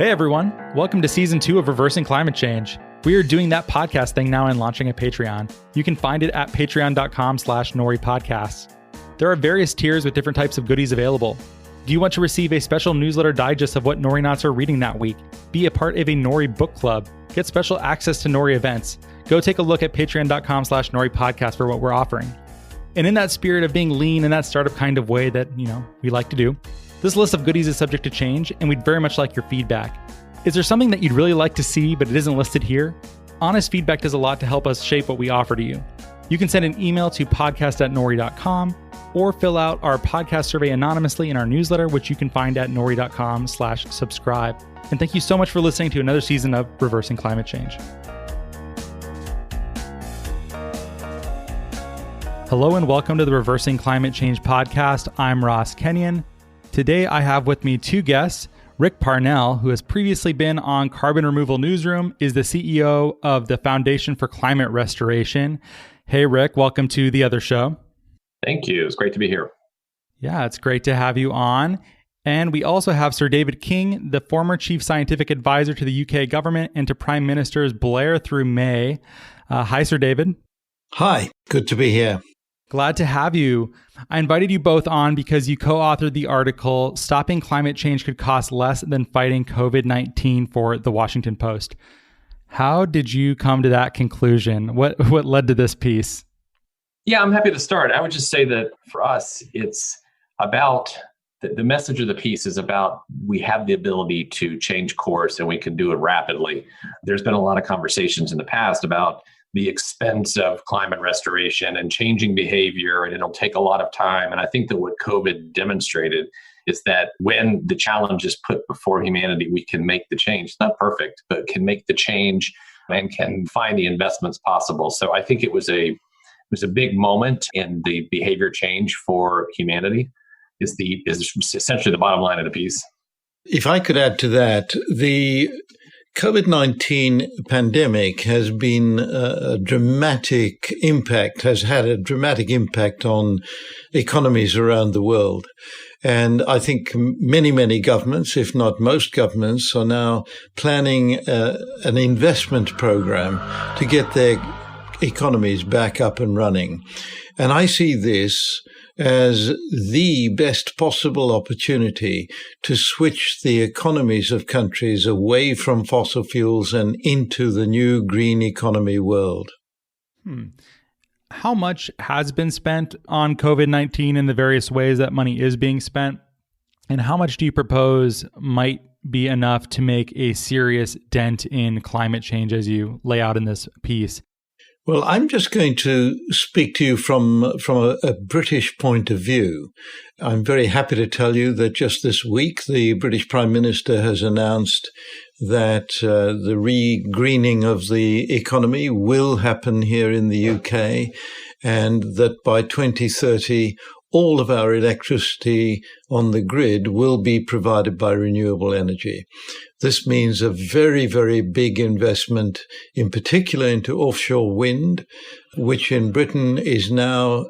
Hey everyone, welcome to Season 2 of Reversing Climate Change. We are doing that podcast thing now and launching a Patreon. You can find it at patreon.com/NoriPodcasts. There are various tiers with different types of goodies available. Do you want to receive a special newsletter digest of what Nori Knots are reading that week? Be a part of a Nori book club. Get special access to Nori events. Go take a look at patreon.com/NoriPodcast for what we're offering. And in that spirit of being lean in that startup kind of way that, we like to do, this list of goodies is subject to change, and we'd very much like your feedback. Is there something that you'd really like to see, but it isn't listed here? Honest feedback does a lot to help us shape what we offer to you. You can send an email to podcast@nori.com or fill out our podcast survey anonymously in our newsletter, which you can find at nori.com/subscribe. And thank you so much for listening to another season of Reversing Climate Change. Hello and welcome to the Reversing Climate Change podcast. I'm Ross Kenyon. Today I have with me two guests. Rick Parnell, who has previously been on Carbon Removal Newsroom, is the CEO of the Foundation for Climate Restoration. Hey, Rick, welcome to the other show. Thank you. It's great to be here. Yeah, it's great to have you on. And we also have Sir David King, the former Chief Scientific Advisor to the UK government and to Prime Ministers Blair through May. Hi, Sir David. Hi, good to be here. Glad to have you. I invited you both on because you co-authored the article, Stopping Climate Change Could Cost Less Than Fighting COVID-19 for The Washington Post. How did you come to that conclusion? What led to this piece? Yeah, I'm happy to start. I would just say that for us, it's about, the message of the piece is about we have the ability to change course and we can do it rapidly. There's been a lot of conversations in the past about the expense of climate restoration and changing behavior, and it'll take a lot of time. And I think that what COVID demonstrated is that when the challenge is put before humanity, we can make the change. It's not perfect, but can make the change and can find the investments possible. So I think it was a big moment in the behavior change for humanity is essentially the bottom line of the piece. If I could add to that, the COVID-19 pandemic has had a dramatic impact on economies around the world. And I think many governments, if not most governments, are now planning an investment program to get their economies back up and running. And I see this as the best possible opportunity to switch the economies of countries away from fossil fuels and into the new green economy world. How much has been spent on COVID-19 in the various ways that money is being spent? And how much do you propose might be enough to make a serious dent in climate change as you lay out in this piece? Well, I'm just going to speak to you from a British point of view. I'm very happy to tell you that just this week, the British Prime Minister has announced that the re-greening of the economy will happen here in the UK, and that by 2030, all of our electricity on the grid will be provided by renewable energy. This means a very, very big investment, in particular into offshore wind, which in Britain is now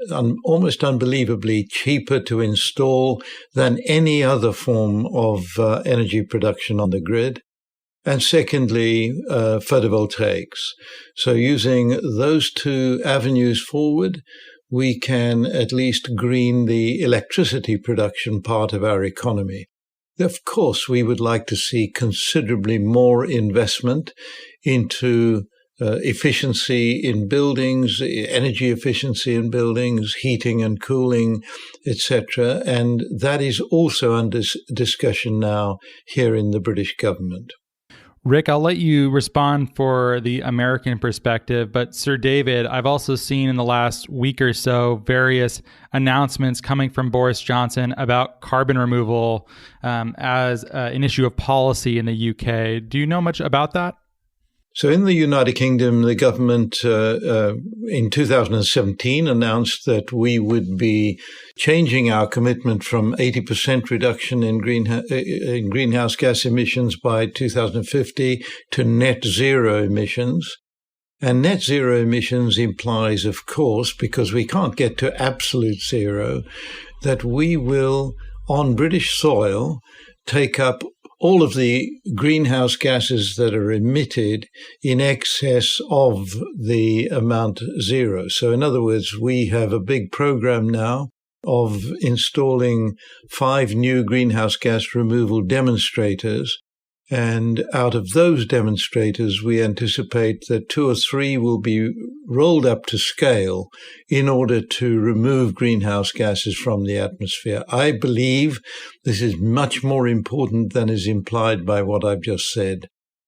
almost unbelievably cheaper to install than any other form of energy production on the grid. And secondly, photovoltaics. So using those two avenues forward, we can at least green the electricity production part of our economy. Of course, we would like to see considerably more investment into efficiency in buildings, energy efficiency in buildings, heating and cooling, etc. And that is also under discussion now here in the British government. Rick, I'll let you respond for the American perspective, but Sir David, I've also seen in the last week or so various announcements coming from Boris Johnson about carbon removal as an issue of policy in the UK. Do you know much about that? So in the United Kingdom, the government in 2017 announced that we would be changing our commitment from 80% reduction in greenhouse gas emissions by 2050 to net zero emissions. And net zero emissions implies, of course, because we can't get to absolute zero, that we will, on British soil, take up all of the greenhouse gases that are emitted in excess of the amount zero. So in other words, we have a big program now of installing 5 new greenhouse gas removal demonstrators. And out of those demonstrators, we anticipate that 2 or 3 will be rolled up to scale in order to remove greenhouse gases from the atmosphere. I believe this is much more important than is implied by what I've just said.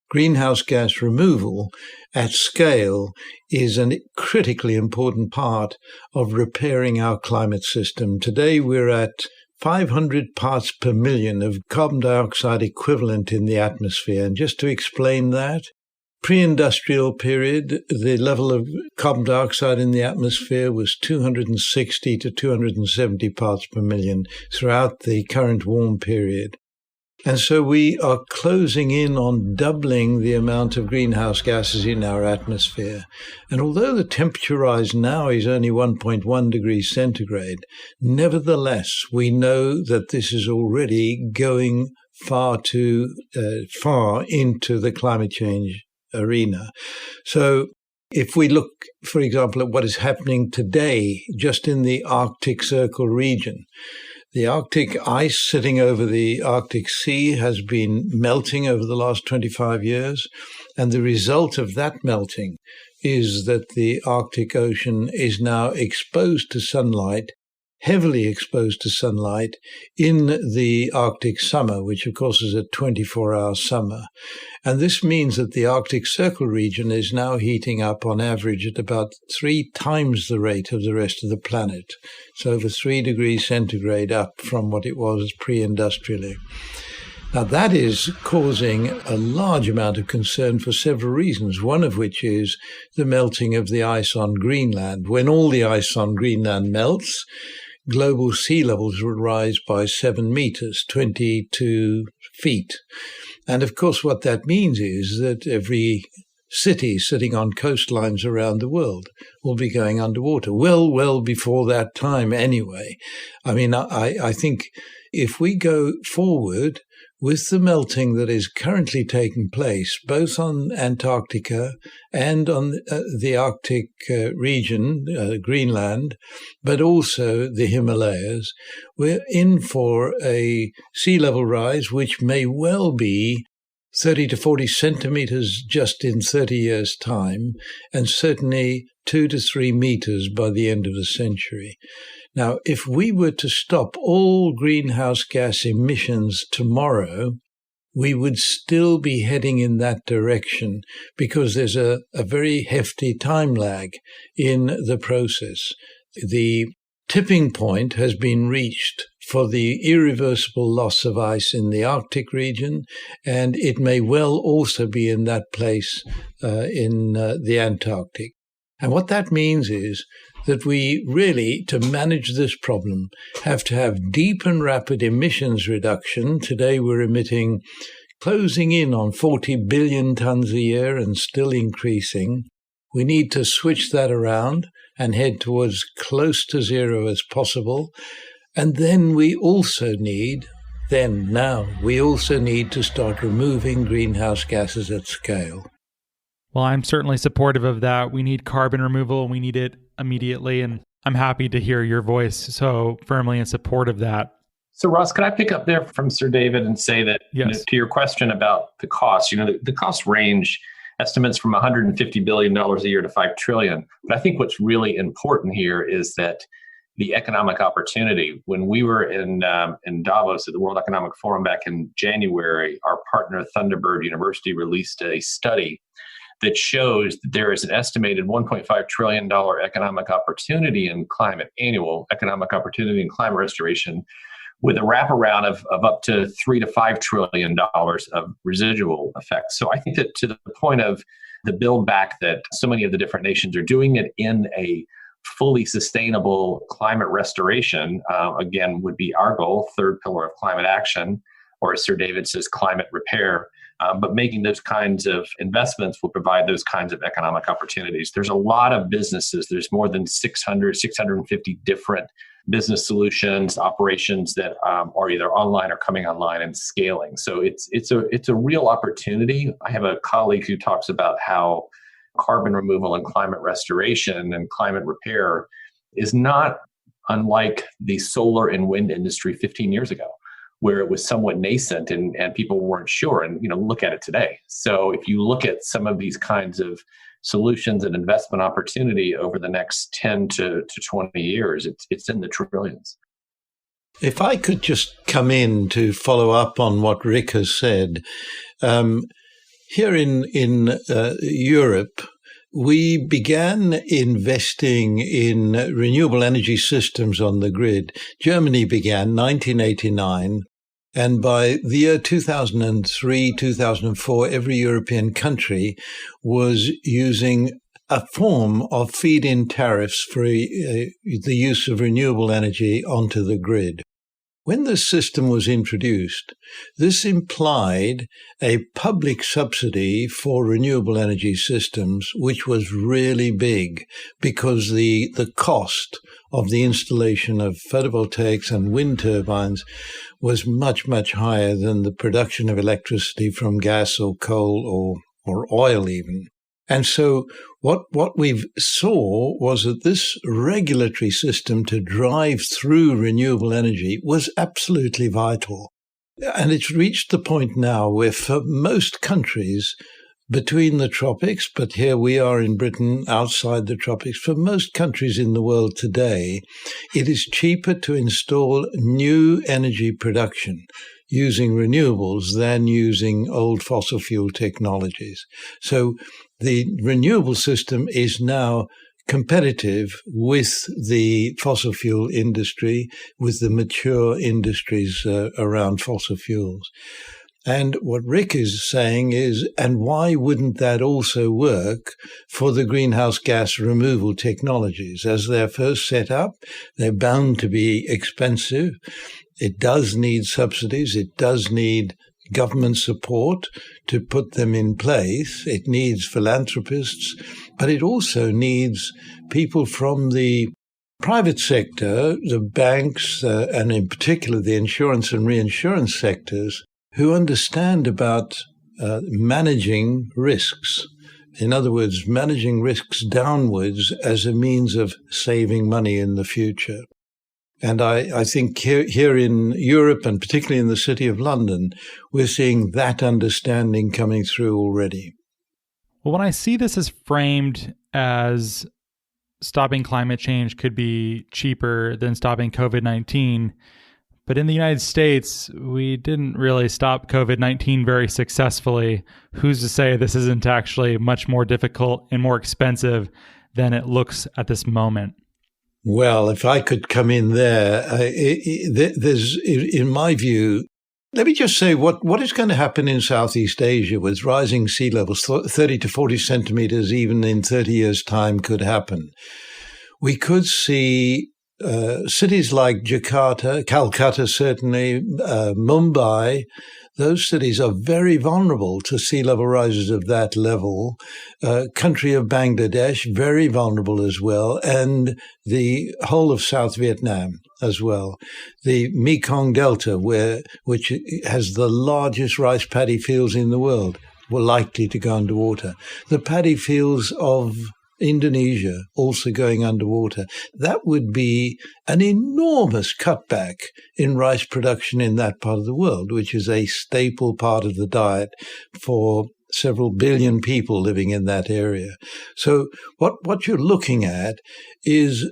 Greenhouse gas removal at scale is a critically important part of repairing our climate system. Today, we're at 500 parts per million of carbon dioxide equivalent in the atmosphere. And just to explain that, pre-industrial period, the level of carbon dioxide in the atmosphere was 260 to 270 parts per million throughout the current warm period. And so we are closing in on doubling the amount of greenhouse gases in our atmosphere. And although the temperature rise now is only 1.1 degrees centigrade, nevertheless, we know that this is already going far into the climate change arena. So if we look, for example, at what is happening today just in the Arctic Circle region, the Arctic ice sitting over the Arctic Sea has been melting over the last 25 years, and the result of that melting is that the Arctic Ocean is now exposed to sunlight, heavily exposed to sunlight in the Arctic summer, which of course is a 24-hour summer. And this means that the Arctic Circle region is now heating up on average at about 3 times the rate of the rest of the planet. So over 3 degrees centigrade up from what it was pre-industrially. Now, that is causing a large amount of concern for several reasons, one of which is the melting of the ice on Greenland. When all the ice on Greenland melts, global sea levels will rise by 7 meters, 22 feet. And of course, what that means is that every city sitting on coastlines around the world will be going underwater, well before that time anyway. I mean, I think if we go forward with the melting that is currently taking place, both on Antarctica and on the Arctic region, Greenland, but also the Himalayas, we're in for a sea level rise, which may well be 30 to 40 centimeters just in 30 years' time, and certainly 2 to 3 meters by the end of the century. Now, if we were to stop all greenhouse gas emissions tomorrow, we would still be heading in that direction because there's a very hefty time lag in the process. The tipping point has been reached for the irreversible loss of ice in the Arctic region, and it may well also be in that place in the Antarctic. And what that means is that we really, to manage this problem, have to have deep and rapid emissions reduction. Today we're closing in on 40 billion tons a year and still increasing. We need to switch that around and head towards close to zero as possible. And then we also need to start removing greenhouse gases at scale. Well, I'm certainly supportive of that. We need carbon removal. We need it immediately. And I'm happy to hear your voice so firmly in support of that. So, Ross, can I pick up there from Sir David and say that, yes, to your question about the cost, the cost range estimates from $150 billion a year to $5 trillion. But I think what's really important here is that the economic opportunity. When we were in Davos at the World Economic Forum back in January, our partner Thunderbird University released a study that shows that there is an estimated $1.5 trillion economic opportunity in annual economic opportunity in climate restoration, with a wraparound of up to $3 to $5 trillion of residual effects. So I think that to the point of the build back that so many of the different nations are doing it in a fully sustainable climate restoration, again, would be our goal, third pillar of climate action, or as Sir David says, climate repair. But making those kinds of investments will provide those kinds of economic opportunities. There's a lot of businesses. There's more than 650 different business solutions, operations that are either online or coming online and scaling. So it's a real opportunity. I have a colleague who talks about how carbon removal and climate restoration and climate repair is not unlike the solar and wind industry 15 years ago, where it was somewhat nascent and people weren't sure. And look at it today. So if you look at some of these kinds of solutions and investment opportunity over the next 10 to 20 years, it's in the trillions. If I could just come in to follow up on what Rick has said, here in Europe, we began investing in renewable energy systems on the grid. Germany began 1989. And by the year 2003, 2004, every European country was using a form of feed-in tariffs for the use of renewable energy onto the grid. When this system was introduced, this implied a public subsidy for renewable energy systems, which was really big because the cost of the installation of photovoltaics and wind turbines was much, much higher than the production of electricity from gas or coal or oil even. And so what we saw was that this regulatory system to drive through renewable energy was absolutely vital. And it's reached the point now where for most countries between the tropics, but here we are in Britain outside the tropics, for most countries in the world today, it is cheaper to install new energy production using renewables than using old fossil fuel technologies. So the renewable system is now competitive with the fossil fuel industry, with the mature industries around fossil fuels. And what Rick is saying is, and why wouldn't that also work for the greenhouse gas removal technologies? As they're first set up, they're bound to be expensive. It does need subsidies. It does need government support to put them in place. It needs philanthropists, but it also needs people from the private sector, the banks, and in particular the insurance and reinsurance sectors, who understand about managing risks. In other words, managing risks downwards as a means of saving money in the future. And I think here in Europe, and particularly in the City of London, we're seeing that understanding coming through already. Well, when I see this as framed as stopping climate change could be cheaper than stopping COVID-19, but in the United States, we didn't really stop COVID-19 very successfully. Who's to say this isn't actually much more difficult and more expensive than it looks at this moment? Well, if I could come in there, there's, in my view, let me just say what is going to happen in Southeast Asia with rising sea levels, 30 to 40 centimeters, even in 30 years' time could happen. We could see cities like Jakarta, Calcutta certainly, Mumbai, those cities are very vulnerable to sea level rises of that level. Country of Bangladesh, very vulnerable as well, and the whole of South Vietnam as well. The Mekong Delta, which has the largest rice paddy fields in the world, were likely to go underwater. The paddy fields of Indonesia also going underwater. That would be an enormous cutback in rice production in that part of the world, which is a staple part of the diet for several billion people living in that area. So what you're looking at is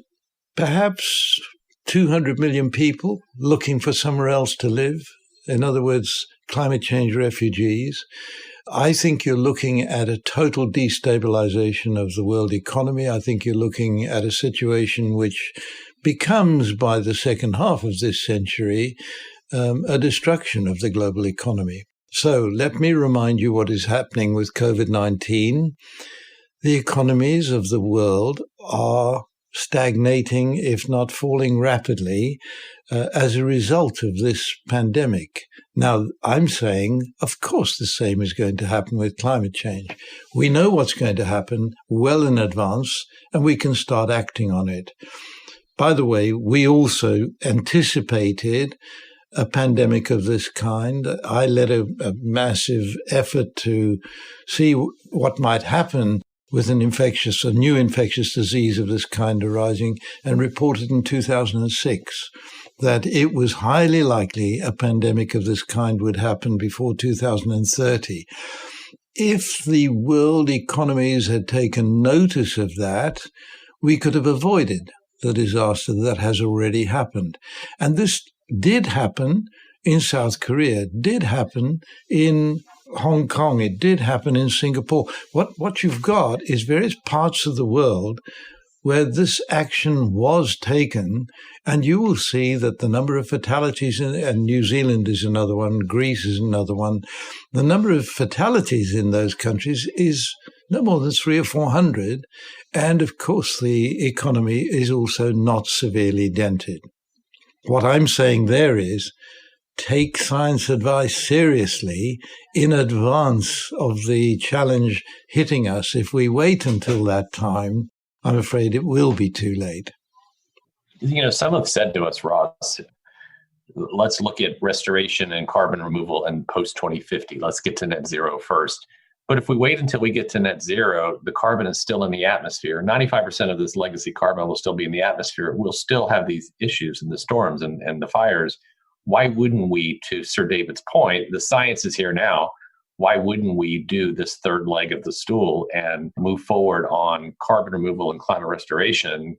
perhaps 200 million people looking for somewhere else to live. In other words, climate change refugees. I think you're looking at a total destabilization of the world economy. I think you're looking at a situation which becomes, by the second half of this century, a destruction of the global economy. So let me remind you what is happening with COVID-19. The economies of the world are stagnating, if not falling rapidly, as a result of this pandemic. Now, I'm saying, of course, the same is going to happen with climate change. We know what's going to happen well in advance, and we can start acting on it. by the way, we also anticipated a pandemic of this kind. I led a massive effort to see what might happen with a new infectious disease of this kind arising, and reported in 2006 that it was highly likely a pandemic of this kind would happen before 2030. If the world economies had taken notice of that, we could have avoided the disaster that has already happened. And this did happen in South Korea, did happen in Hong Kong, it did happen in Singapore. What you've got is various parts of the world where this action was taken, and you will see that the number of fatalities, and New Zealand is another one, Greece is another one, the number of fatalities in those countries is no more than 300 or 400, and of course the economy is also not severely dented. What I'm saying there is, take science advice seriously in advance of the challenge hitting us. If we wait until that time, I'm afraid it will be too late. Some have said to us, Ross, let's look at restoration and carbon removal and post-2050. Let's get to net zero first. But if we wait until we get to net zero, the carbon is still in the atmosphere. 95% of this legacy carbon will still be in the atmosphere. We'll still have these issues and the storms and the fires. Why wouldn't we, to Sir David's point, the science is here now, why wouldn't we do this third leg of the stool and move forward on carbon removal and climate restoration,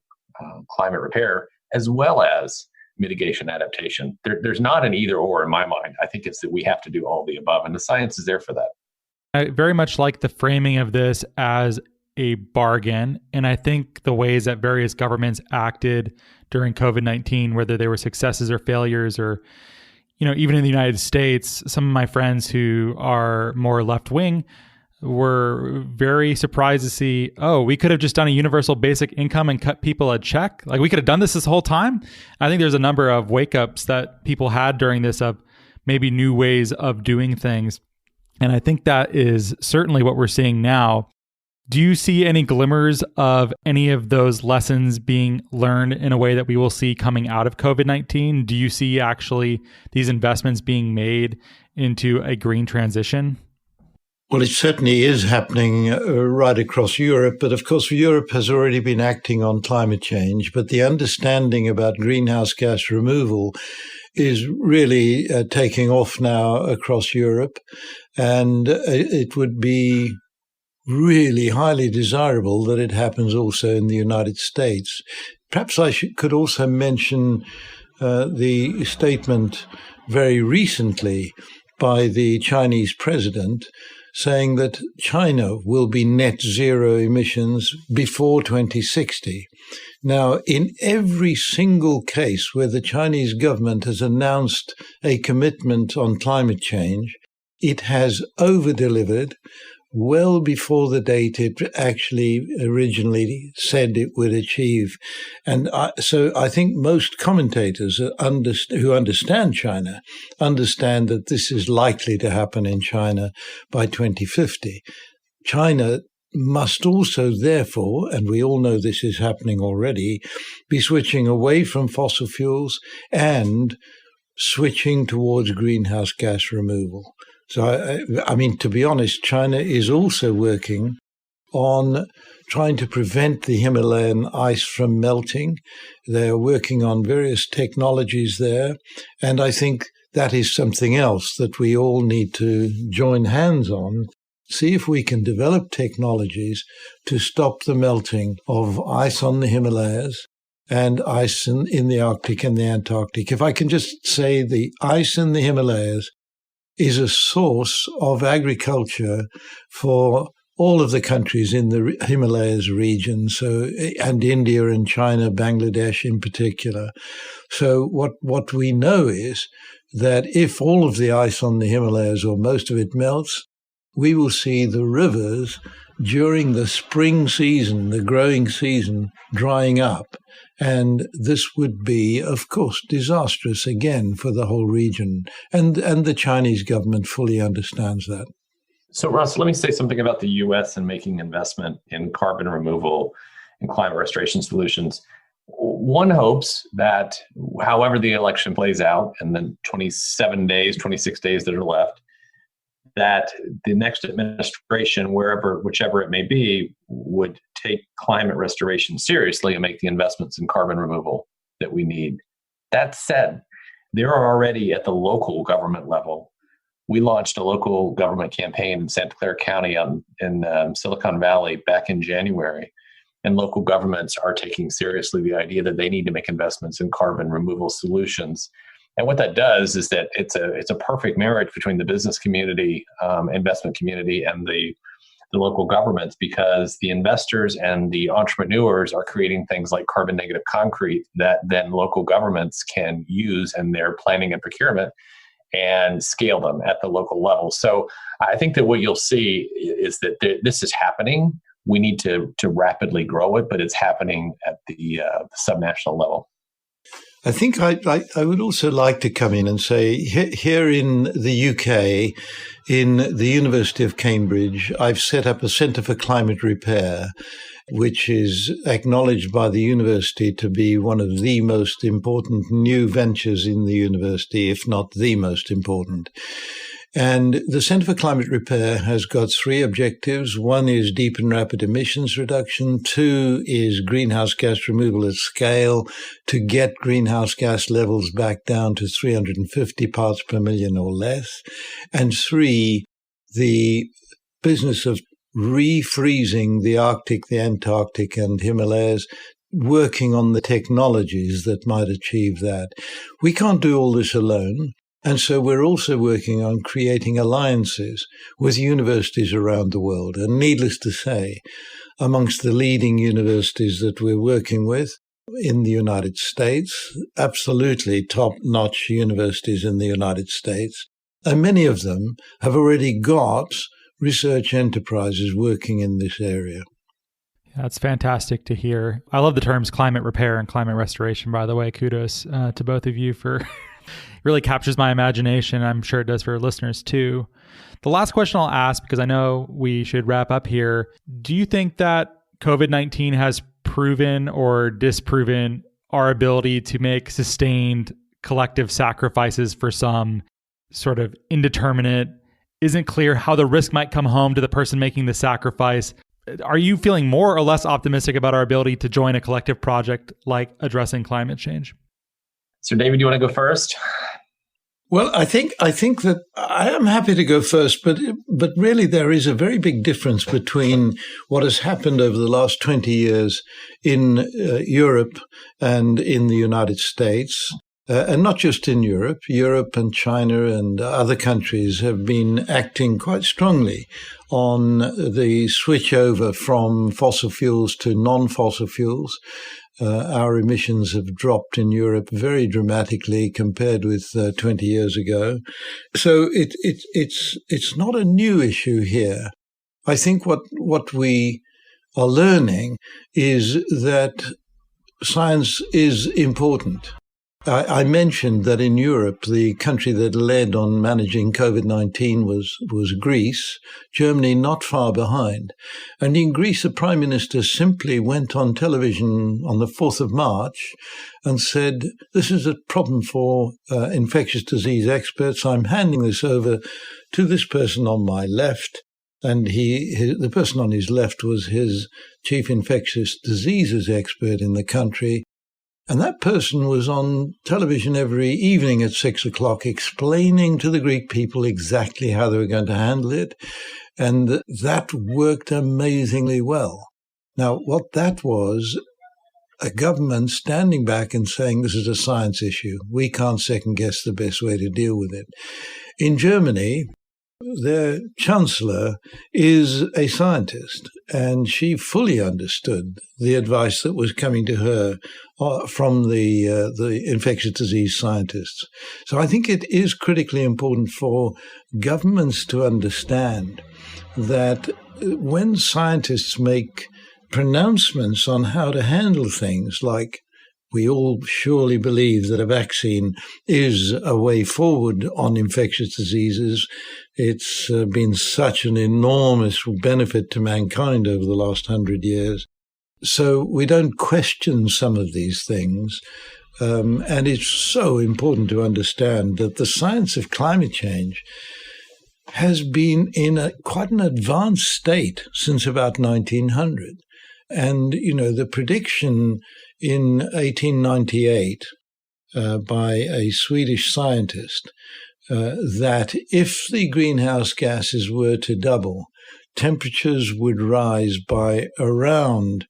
climate repair, as well as mitigation adaptation? There's not an either or in my mind. I think it's that we have to do all the above, and the science is there for that. I very much like the framing of this as a bargain. And I think the ways that various governments acted during COVID-19, whether they were successes or failures, or, even in the United States, some of my friends who are more left-wing were very surprised to see, we could have just done a universal basic income and cut people a check. Like, we could have done this whole time. I think there's a number of wake-ups that people had during this of maybe new ways of doing things. And I think that is certainly what we're seeing now. Do you see any glimmers of any of those lessons being learned in a way that we will see coming out of COVID-19? Do you see actually these investments being made into a green transition? Well, it certainly is happening right across Europe. But of course, Europe has already been acting on climate change. But the understanding about greenhouse gas removal is really taking off now across Europe. And it would be really highly desirable that it happens also in the United States. Perhaps I could also mention the statement very recently by the Chinese president saying that China will be net zero emissions before 2060. Now, in every single case where the Chinese government has announced a commitment on climate change, it has over-delivered well before the date it actually originally said it would achieve. And so I think most commentators who understand China understand that this is likely to happen in China by 2050. China must also, therefore, and we all know this is happening already, be switching away from fossil fuels and switching towards greenhouse gas removal. So, I mean, to be honest, China is also working on trying to prevent the Himalayan ice from melting. They're working on various technologies there. And I think that is something else that we all need to join hands on, see if we can develop technologies to stop the melting of ice on the Himalayas and ice in the Arctic and the Antarctic. If I can just say, the ice in the Himalayas is a source of agriculture for all of the countries in the Himalayas region, and India and China, Bangladesh in particular. So what we know is that if all of the ice on the Himalayas, or most of it, melts, we will see the rivers during the spring season, the growing season, drying up. And this would be, of course, disastrous again for the whole region. And the Chinese government fully understands that. So, Ross, let me say something about the U.S. and making investment in carbon removal and climate restoration solutions. One hopes that however the election plays out in the 27 days, 26 days that are left, that the next administration, whichever it may be, would take climate restoration seriously and make the investments in carbon removal that we need. That said, there are already at the local government level, we launched a local government campaign in Santa Clara County in Silicon Valley back in January. And local governments are taking seriously the idea that they need to make investments in carbon removal solutions. And what that does is that it's a perfect marriage between the business community, investment community, and the local governments, because the investors and the entrepreneurs are creating things like carbon negative concrete that then local governments can use in their planning and procurement and scale them at the local level. So I think that what you'll see is that this is happening. We need to rapidly grow it, but it's happening at the subnational level. I think I would also like to come in and say here in the UK, in the University of Cambridge, I've set up a Centre for Climate Repair, which is acknowledged by the university to be one of the most important new ventures in the university, if not the most important. And the Centre for Climate Repair has got 3 objectives. 1 is deep and rapid emissions reduction. 2 is greenhouse gas removal at scale to get greenhouse gas levels back down to 350 parts per million or less. And 3, the business of refreezing the Arctic, the Antarctic, and Himalayas, working on the technologies that might achieve that. We can't do all this alone. And so we're also working on creating alliances with universities around the world. And needless to say, amongst the leading universities that we're working with in the United States, absolutely top-notch universities in the United States, and many of them have already got research enterprises working in this area. That's fantastic to hear. I love the terms climate repair and climate restoration, by the way. Kudos to both of you for really captures my imagination. I'm sure it does for listeners too. The last question I'll ask, because I know we should wrap up here. Do you think that COVID-19 has proven or disproven our ability to make sustained collective sacrifices for some sort of indeterminate, isn't clear how the risk might come home to the person making the sacrifice? Are you feeling more or less optimistic about our ability to join a collective project like addressing climate change? So David, do you want to go first? Well, I think that I am happy to go first, but really there is a very big difference between what has happened over the last 20 years in Europe and in the United States. And not just in Europe. Europe and China and other countries have been acting quite strongly on the switch over from fossil fuels to non-fossil fuels. Our emissions have dropped in Europe very dramatically compared with 20 years ago. So it's not a new issue here. I think what we are learning is that science is important. I mentioned that in Europe, the country that led on managing COVID-19 was Greece, Germany not far behind. And in Greece, the Prime Minister simply went on television on the 4th of March and said, this is a problem for infectious disease experts. I'm handing this over to this person on my left. And the person on his left was his chief infectious diseases expert in the country. And that person was on television every evening at 6 o'clock explaining to the Greek people exactly how they were going to handle it. And that worked amazingly well. Now, what that was, a government standing back and saying this is a science issue. We can't second guess the best way to deal with it. In Germany, their chancellor is a scientist, and she fully understood the advice that was coming to her from the infectious disease scientists. So I think it is critically important for governments to understand that when scientists make pronouncements on how to handle things, like we all surely believe that a vaccine is a way forward on infectious diseases. It's been such an enormous benefit to mankind over the last 100 years. So we don't question some of these things. And it's so important to understand that the science of climate change has been in quite an advanced state since about 1900. And, the prediction in 1898 by a Swedish scientist that if the greenhouse gases were to double, temperatures would rise by around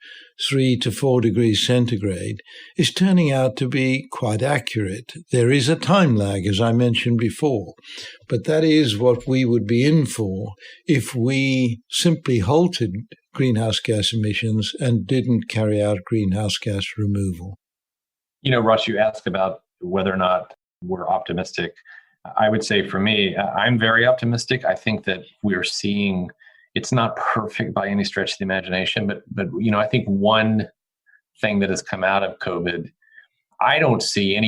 3 to 4 degrees centigrade is turning out to be quite accurate. There is a time lag, as I mentioned before, but that is what we would be in for if we simply halted greenhouse gas emissions and didn't carry out greenhouse gas removal. Russ, you asked about whether or not we're optimistic. I would say for me, I'm very optimistic. I think that we're seeing, it's not perfect by any stretch of the imagination, but I think one thing that has come out of COVID, I don't see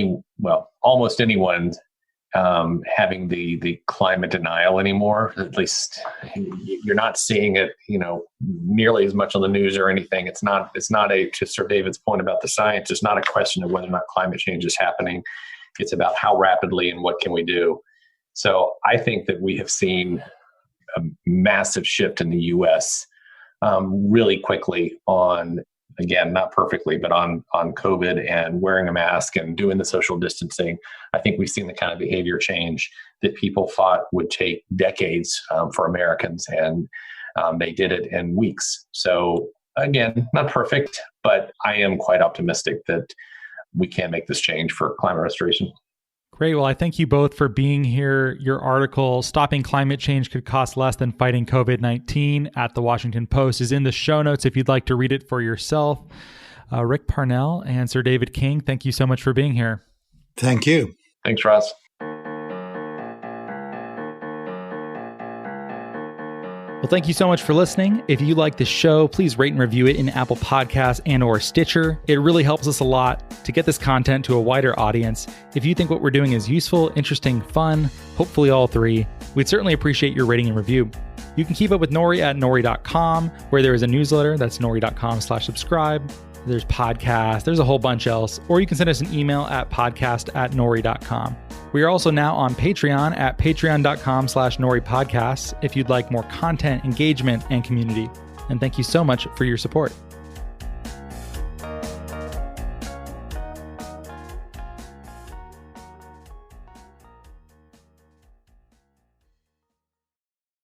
almost anyone having the climate denial anymore. At least you're not seeing it, nearly as much on the news or anything. It's not to Sir David's point about the science, it's not a question of whether or not climate change is happening. It's about how rapidly and what can we do. So I think that we have seen a massive shift in the U.S. Really quickly on, again, not perfectly, but on COVID and wearing a mask and doing the social distancing. I think we've seen the kind of behavior change that people thought would take decades for Americans, and they did it in weeks. So again, not perfect, but I am quite optimistic that we can make this change for climate restoration. Great. Well, I thank you both for being here. Your article, Stopping Climate Change Could Cost Less Than Fighting COVID-19 at the Washington Post, is in the show notes if you'd like to read it for yourself. Rick Parnell and Sir David King, thank you so much for being here. Thank you. Thanks, Ross. Well, thank you so much for listening. If you like the show, please rate and review it in Apple Podcasts and/or Stitcher. It really helps us a lot to get this content to a wider audience. If you think what we're doing is useful, interesting, fun, hopefully all three, we'd certainly appreciate your rating and review. You can keep up with Nori at nori.com, where there is a newsletter. That's nori.com/subscribe. There's podcasts. There's a whole bunch else. Or you can send us an email at podcast@nori.com. We are also now on Patreon at patreon.com/NoriPodcasts if you'd like more content, engagement, and community. And thank you so much for your support.